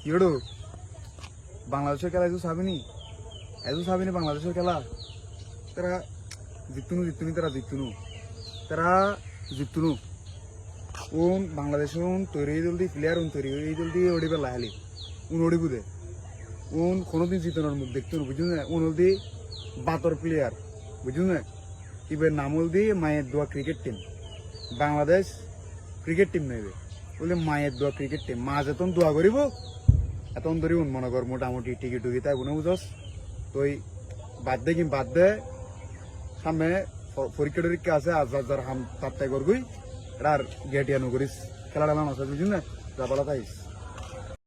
ইড়ো বাংলাদেশের খেলা এজু সাবিনি বাংলাদেশের খেলা তারা জিতুনি তারা জিতুনু উন বাংলাদেশ তৈরি জলদি প্লেয়ার তৈরি জলদি ওড়ি বেলা হালি ওড়ি বুঝে কোনোদিন জিতনের মুখ দেখতো না বুঝুন হলদি বাতর প্লেয়ার বুঝুন এবার নাম হলদি মায়ের দোয়া cricket team Bangladesh cricket team নেবে বলে মায়ের দোয়া ক্রিকেট টিম মা যেতন দোয়া করিব এতন ধরি মনে কর মোটামুটি টিকিট টুকি তাই বুঝে বুঝস তো বাদ দে সামনে পরীক্ষা টরীক্ষা আছে আজ হাম তার তাই করবই আর গেটিয়ানো করিস খেলাটা নাম আছে বুঝুন না যা বলা তাইস